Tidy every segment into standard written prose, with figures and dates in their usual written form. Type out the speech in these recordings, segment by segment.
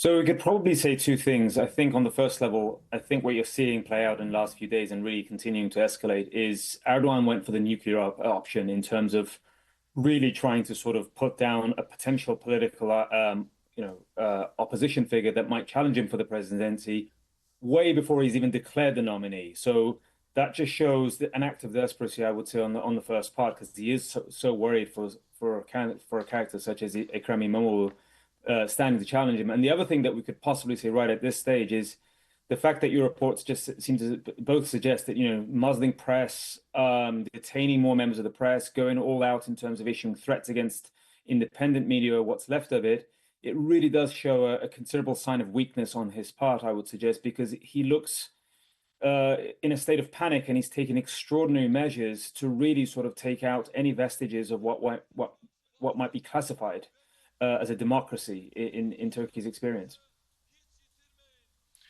So we could probably say two things. I think on the first level, I think what you're seeing play out in the last few days and really continuing to escalate is Erdogan went for the nuclear option in terms of really trying to sort of put down a potential political, opposition figure that might challenge him for the presidency way before he's even declared the nominee. So that just shows an act of desperacy, I would say, on the first part, because he is so worried for a character such as Ekrem Imamoglu standing to challenge him. And the other thing that we could possibly say right at this stage is the fact that your reports just seem to both suggest that, muzzling press, detaining more members of the press, going all out in terms of issuing threats against independent media, or what's left of it, it really does show a considerable sign of weakness on his part, I would suggest, because he looks in a state of panic, and he's taken extraordinary measures to really sort of take out any vestiges of what might be classified as a democracy in Turkey's experience.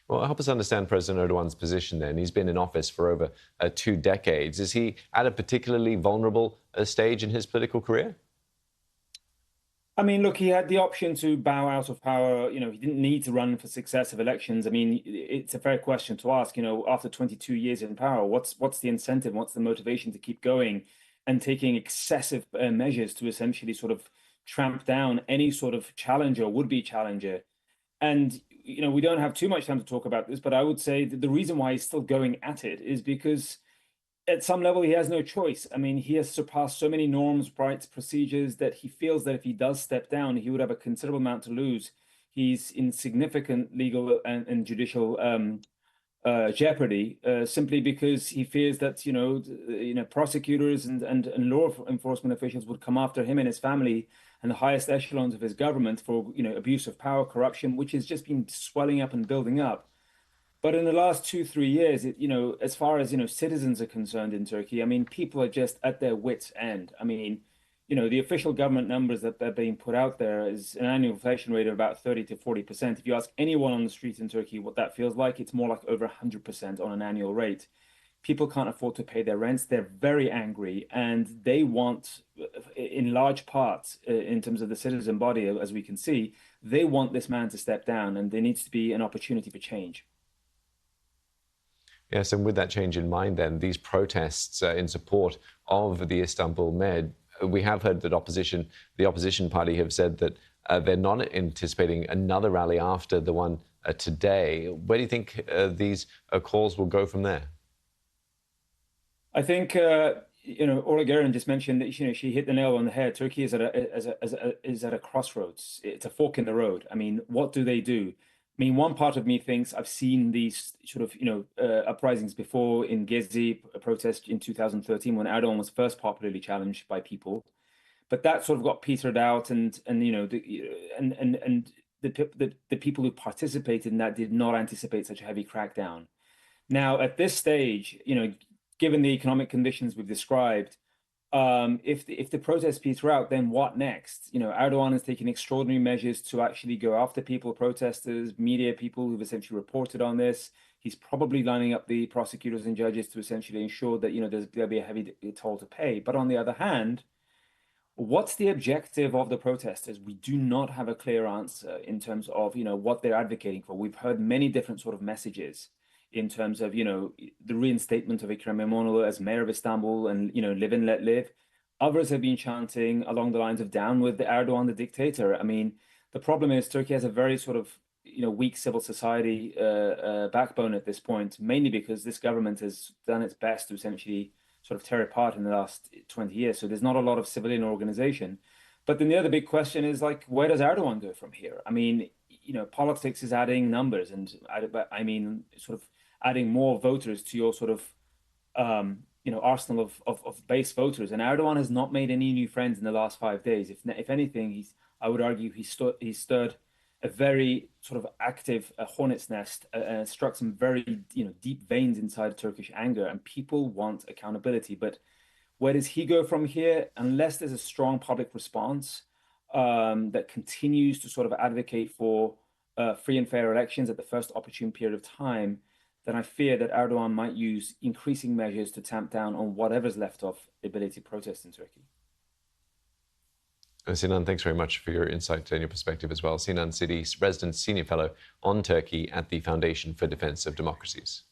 Well, help us understand President Erdogan's position then. He's been in office for over 2 decades. Is he at a particularly vulnerable stage in his political career? I mean, look, he had the option to bow out of power. He didn't need to run for successive elections. I mean, it's a fair question to ask, after 22 years in power, what's the incentive? What's the motivation to keep going and taking excessive measures to essentially sort of tramp down any sort of challenger, would-be challenger? And, we don't have too much time to talk about this, but I would say that the reason why he's still going at it is because at some level, he has no choice. I mean, he has surpassed so many norms, rights, procedures that he feels that if he does step down, he would have a considerable amount to lose. He's in significant legal and judicial jeopardy, simply because he fears that prosecutors and law enforcement officials would come after him and his family and the highest echelons of his government for abuse of power, corruption, which has just been swelling up and building up. But in the last 2, 3 years, as far as citizens are concerned in Turkey, I mean, people are just at their wits' end. I mean, the official government numbers that are being put out there is an annual inflation rate of about 30 to 40%. If you ask anyone on the street in Turkey what that feels like, it's more like over 100% on an annual rate. People can't afford to pay their rents. They're very angry, and they want, in large part, in terms of the citizen body, as we can see, they want this man to step down, and there needs to be an opportunity for change. Yes, and with that change in mind, then, these protests in support of the Istanbul Med, we have heard that the opposition party have said that they're not anticipating another rally after the one today. Where do you think these calls will go from there? I think, Ola Guerin just mentioned that, she hit the nail on the head. Turkey is at a crossroads. It's a fork in the road. I mean, what do they do? I mean, one part of me thinks I've seen these sort of, uprisings before in Gezi, a protest in 2013 when Erdogan was first popularly challenged by people, but that sort of got petered out, and the people who participated in that did not anticipate such a heavy crackdown. Now, at this stage, given the economic conditions we've described, if the protests peter out, then what next? Erdogan has taken extraordinary measures to actually go after people, protesters, media people who've essentially reported on this. He's probably lining up the prosecutors and judges to essentially ensure that there'll be a heavy toll to pay. But on the other hand, what's the objective of the protesters? We do not have a clear answer in terms of what they're advocating for. We've heard many different sort of messages in terms of, the reinstatement of Ekrem Imamoglu as mayor of Istanbul and, live and let live. Others have been chanting along the lines of down with Erdogan, the dictator. I mean, the problem is Turkey has a very sort of, weak civil society backbone at this point, mainly because this government has done its best to essentially sort of tear apart in the last 20 years. So there's not a lot of civilian organization. But then the other big question is, like, where does Erdogan go from here? I mean, politics is adding numbers, and I mean, sort of adding more voters to your sort of arsenal of base voters. And Erdogan has not made any new friends in the last 5 days. If anything, I would argue he stirred a very sort of active hornet's nest, and struck some very deep veins inside Turkish anger, and people want accountability. But where does he go from here? Unless there's a strong public response that continues to sort of advocate for free and fair elections at the first opportune period of time, then I fear that Erdogan might use increasing measures to tamp down on whatever's left of the ability to protest in Turkey. Sinan, thanks very much for your insight and your perspective as well. Sinan Ciddi, resident senior fellow on Turkey at the Foundation for Defense of Democracies.